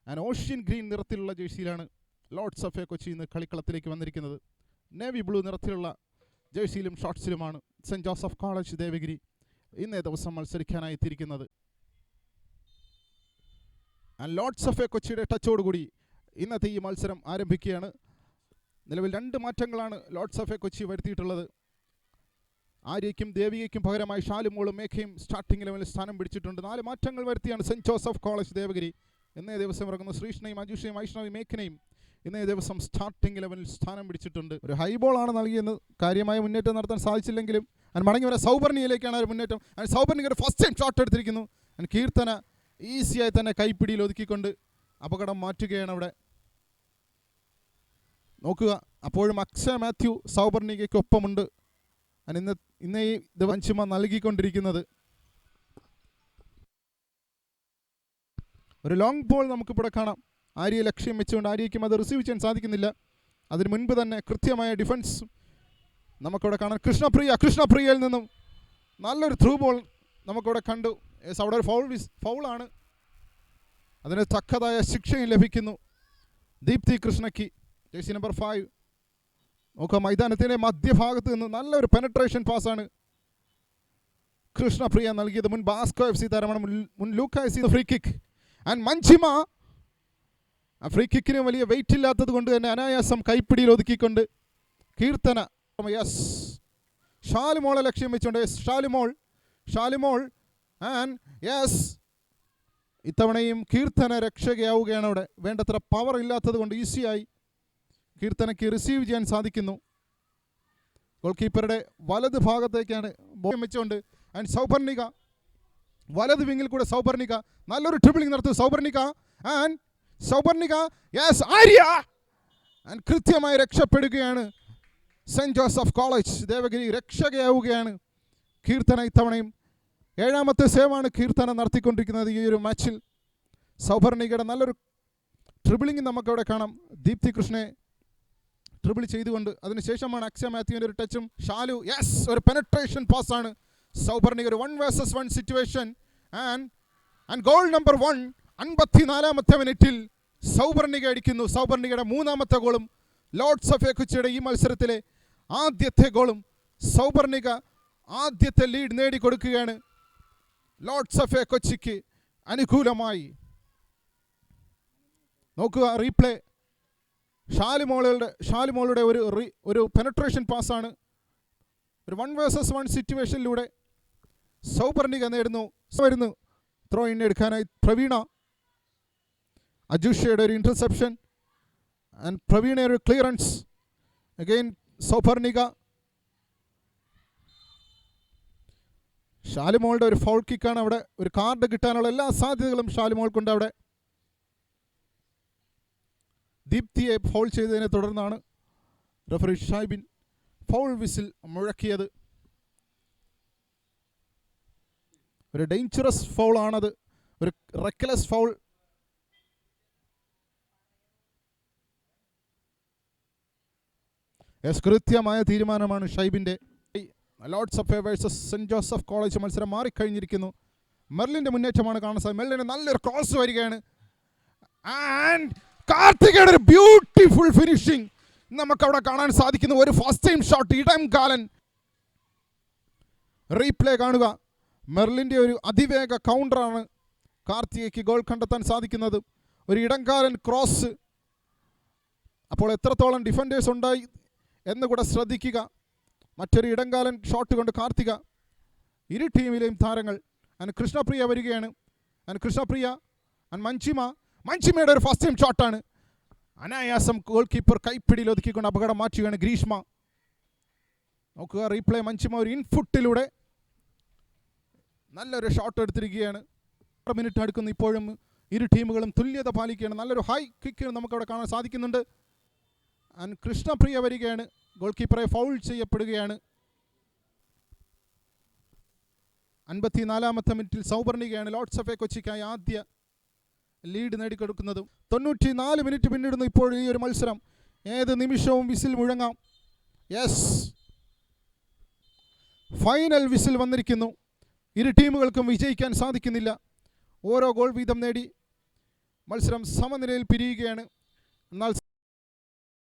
And ocean green നിറത്തിലുള്ള ജേഴ്സിയിലാണ് Lord's of Kochi ഇന്ന് കളിക്കളത്തിലേക്ക് വന്നിരിക്കുന്നത്. നേവി ബ്ലൂ നിറത്തിലുള്ള ജേഴ്സിയിലും ഷോർട്സിലുമാണ് സെൻറ്റ് ജോസഫ് കോളേജ് ദേവഗിരി ഇന്നേ ദിവസം മത്സരിക്കാനായി എത്തിയിരിക്കുന്നത്. ആൻഡ് ലോർഡ്സ് ഓഫ് കൊച്ചിയുടെ ടച്ചോടുകൂടി ഇന്നത്തെ ഈ മത്സരം ആരംഭിക്കുകയാണ്. നിലവിൽ 2 മാറ്റങ്ങളാണ് ലോർഡ്സ് ഓഫ് കൊച്ചി വരുത്തിയിട്ടുള്ളത്. ആര്യയ്ക്കും ദേവികയ്ക്കും പകരമായി ഷാലുമോളും മേഘയും സ്റ്റാർട്ടിംഗ് ലെവലിൽ സ്ഥാനം പിടിച്ചിട്ടുണ്ട്. 4 മാറ്റങ്ങൾ വരുത്തിയാണ് സെൻറ്റ് ജോസഫ് കോളേജ് ദേവഗിരി ഇന്നേ ദിവസം ഇറങ്ങുന്ന ശ്രീഷ്ണയും അജുഷയും വൈഷ്ണവി മേഘനയും ഇന്നേ ദിവസം സ്റ്റാർട്ടിംഗ് ലെവലിൽ സ്ഥാനം പിടിച്ചിട്ടുണ്ട്. ഒരു ഹൈബോളാണ് നൽകിയെന്ന് കാര്യമായ മുന്നേറ്റം നടത്താൻ സാധിച്ചില്ലെങ്കിലും മടങ്ങി വരെ സൗപർണിയിലേക്കാണ് ഒരു മുന്നേറ്റം. സൗപർണിക്ക് ഫസ്റ്റ് ടൈം ഷോട്ട് എടുത്തിരിക്കുന്നു. കീർത്തന ഈസിയായി തന്നെ കൈപ്പിടിയിൽ ഒതുക്കിക്കൊണ്ട് അപകടം മാറ്റുകയാണ് അവിടെ. നോക്കുക, അപ്പോഴും അക്ഷയ മാത്യു സൗപർണികയ്ക്കൊപ്പമുണ്ട്. ഇന്ന് ഈ വഞ്ചിമ നൽകിക്കൊണ്ടിരിക്കുന്നത് ഒരു ലോങ് ബോൾ നമുക്കിവിടെ കാണാം. ആര്യയെ ലക്ഷ്യം വെച്ചുകൊണ്ട് ആര്യയ്ക്കും അത് റിസീവ് ചെയ്യാൻ സാധിക്കുന്നില്ല. അതിന് മുൻപ് തന്നെ കൃത്യമായ ഡിഫൻസ് നമുക്കിവിടെ കാണാം. കൃഷ്ണപ്രിയയിൽ നിന്നും നല്ലൊരു ത്രൂ ബോൾ നമുക്കിവിടെ കണ്ടു. അവിടെ ഒരു ഫൗളാണ്. അതിന് തക്കതായ ശിക്ഷയും ലഭിക്കുന്നു ദീപ്തി കൃഷ്ണയ്ക്ക്, ജേഴ്സി നമ്പർ 5. നോക്കുക, മൈതാനത്തിൻ്റെ മധ്യഭാഗത്ത് നിന്ന് നല്ലൊരു പെനട്രേഷൻ പാസ്സാണ് കൃഷ്ണപ്രിയ നൽകിയത്. മുൻ ബാസ്കോ FC താരമാണ്, മുൻ ലൂക്ക FC. Free kick and Manjima ആ ഫ്രീ കിക്കിന് വലിയ വെയിറ്റ് ഇല്ലാത്തത് കൊണ്ട് തന്നെ അനായാസം കൈപ്പിടിയിൽ ഒതുക്കിക്കൊണ്ട് കീർത്തന ഷാലുമോളെ ലക്ഷ്യം വെച്ചുകൊണ്ട് ഷാലുമോൾ ആൻഡ് ഇത്തവണയും കീർത്തന രക്ഷകയാവുകയാണ്. അവിടെ വേണ്ടത്ര പവർ ഇല്ലാത്തത് കൊണ്ട് ഈസിയായി കീർത്തനയ്ക്ക് റിസീവ് ചെയ്യാൻ സാധിക്കുന്നു. ഗോൾ കീപ്പറുടെ വലത് ഭാഗത്തേക്കാണ് ബോൾ വെച്ചുകൊണ്ട് ആൻഡ് സൗപർണിക വലത് വിങ്ങിൽ കൂടെ സൗപർണിക നല്ലൊരു ട്രിബിളിംഗ് നടത്തും. സൗപർണിക ആര്യ ആൻഡ് കൃത്യമായി രക്ഷപ്പെടുകയാണ്. സെൻറ്റ് ജോസഫ് കോളേജ് ദേവഗിരി രക്ഷകയാവുകയാണ്. കീർത്തന ഇത്തവണയും 7ാമത്തെ സേവാണ് കീർത്തന നടത്തിക്കൊണ്ടിരിക്കുന്നത് ഈ ഒരു മാച്ചിൽ. സൗപർണികയുടെ നല്ലൊരു ട്രിബിളിംഗ് നമുക്കവിടെ കാണാം. ദീപ്തി കൃഷ്ണയെ ട്രിബിൾ ചെയ്തുകൊണ്ട് അതിനുശേഷമാണ് അക്ഷയ മാത്യുവിൻ്റെ ഒരു ടച്ചും. ഷാലു ഒരു പെനട്രേഷൻ പാസ്സാണ്. സൗപർണിക ഒരു 1 vs 1 situation and goal number 1 54ാമത്തെ മിനിറ്റിൽ സൗപർണിക അടിക്കുന്നു. സൗപർണികയുടെ 3ാമത്തെ ഗോളും ലോർഡ്സ് ഓഫ് കൊച്ചിയുടെ ഈ മത്സരത്തിലെ ആദ്യത്തെ ഗോളും. സൗപർണിക ആദ്യത്തെ ലീഡ് നേടിക്കൊടുക്കുകയാണ് ലോർഡ്സ് ഓഫ് കൊച്ചിക്ക് അനുകൂലമായി. നോക്കുക, റീപ്ലേ ഷാലുമോളുടെ ഒരു പെനട്രേഷൻ പാസ്സാണ്. ഒരു 1 vs 1 സിറ്റുവേഷനിലൂടെ സൗപർണിക വരുന്നു. ത്രോ ഇൻ എടുക്കാനായി പ്രവീണ. അജുഷയുടെ ഒരു ഇന്റർസെപ്ഷൻ ആൻഡ് പ്രവീണ ഒരു ക്ലിയറൻസ്. അഗെയിൻ സൗപർണിക. ഷാലുമോളുടെ ഒരു ഫൗൾ കിക്കാണ് അവിടെ. ഒരു കാർഡ് കിട്ടാനുള്ള എല്ലാ സാധ്യതകളും ഷാലുമോൾക്കുണ്ട് അവിടെ. ദീപ്തിയെ ഫൗൾ ചെയ്തതിനെ തുടർന്നാണ് റഫറി ഷൈബിൻ ഫൗൾ വിസിൽ മുഴക്കിയത്. ഒരു ഡേഞ്ചറസ് ഫൗൾ ആണത്, ഒരു റെക്ലെസ് ഫൗൾ. കൃത്യമായ തീരുമാനമാണ് ഷൈബിൻ്റെ. Lords of versus saint Joseph college മത്സരം മാറിക്കഴിഞ്ഞിരിക്കുന്നു. മെർലിൻ്റെ മുന്നേറ്റമാണ് കാണാൻ സാധിക്കും. മെർലിന് നല്ലൊരു ക്രോസ് വരികയാണ്. ആൻഡ് കാർത്തികയുടെ ഒരു ബ്യൂട്ടിഫുൾ ഫിനിഷിംഗ് നമുക്കവിടെ കാണാൻ സാധിക്കുന്നു. ഒരു ഫസ്റ്റ് ടൈം ഷോട്ട് ഇടം കാലൻ. റീപ്ലേ കാണുക. മെർലിൻ്റെ ഒരു അതിവേഗ കൗണ്ടറാണ് കാർത്തികയ്ക്ക് ഗോൾ കണ്ടെത്താൻ സാധിക്കുന്നത്. ഒരു ഇടംകാലൻ ക്രോസ്. അപ്പോൾ എത്രത്തോളം ഡിഫൻഡേഴ്സ് ഉണ്ടായി എന്നുകൂടെ ശ്രദ്ധിക്കുക. മറ്റൊരു ഇടംകാലൻ ഷോട്ട് കൊണ്ട് കാർത്തിക. ഇരു ടീമിലെയും താരങ്ങൾ. കൃഷ്ണപ്രിയ വരികയാണ്. കൃഷ്ണപ്രിയ മഞ്ചിമയുടെ ഒരു ഫസ്റ്റ് ടൈം ഷോട്ടാണ്. അനായാസം ഗോൾ കീപ്പർ കൈപ്പിടിയിൽ ഒതുക്കിക്കൊണ്ട് അപകടം മാറ്റുകയാണ് ഗ്രീഷ്മ. നോക്കുക, റീപ്ലേ. മഞ്ചിമ ഒരു ഇൻഫുട്ടിലൂടെ നല്ലൊരു ഷോട്ട് എടുത്തിരിക്കുകയാണ്. 6 മിനിറ്റ് അടുക്കുന്നു. ഇപ്പോഴും ഇരു ടീമുകളും തുല്യത പാലിക്കുകയാണ്. നല്ലൊരു ഹൈ കിക്ക് നമുക്കവിടെ കാണാൻ സാധിക്കുന്നുണ്ട്. കൃഷ്ണപ്രിയ വരികയാണ്. ഗോൾ കീപ്പറെ ഫൗൾ ചെയ്യപ്പെടുകയാണ്. 54ാമത്തെ മിനിറ്റിൽ സൗപർണികയാണ് ലോർഡ്സ് ഓഫ് കൊച്ചിക്കായി ആദ്യ ലീഡ് നേടിക്കൊടുക്കുന്നത്. 94 മിനിറ്റ് പിന്നിടുന്നു ഇപ്പോൾ ഈ ഒരു മത്സരം. ഏത് നിമിഷവും വിസിൽ മുഴങ്ങാം. ഫൈനൽ വിസിൽ വന്നിരിക്കുന്നു. ഇരു ടീമുകൾക്കും വിജയിക്കാൻ സാധിക്കുന്നില്ല. ഓരോ ഗോൾ വീതം നേടി മത്സരം സമനിലയിൽ പിരിയുകയാണ്. എന്നാൽ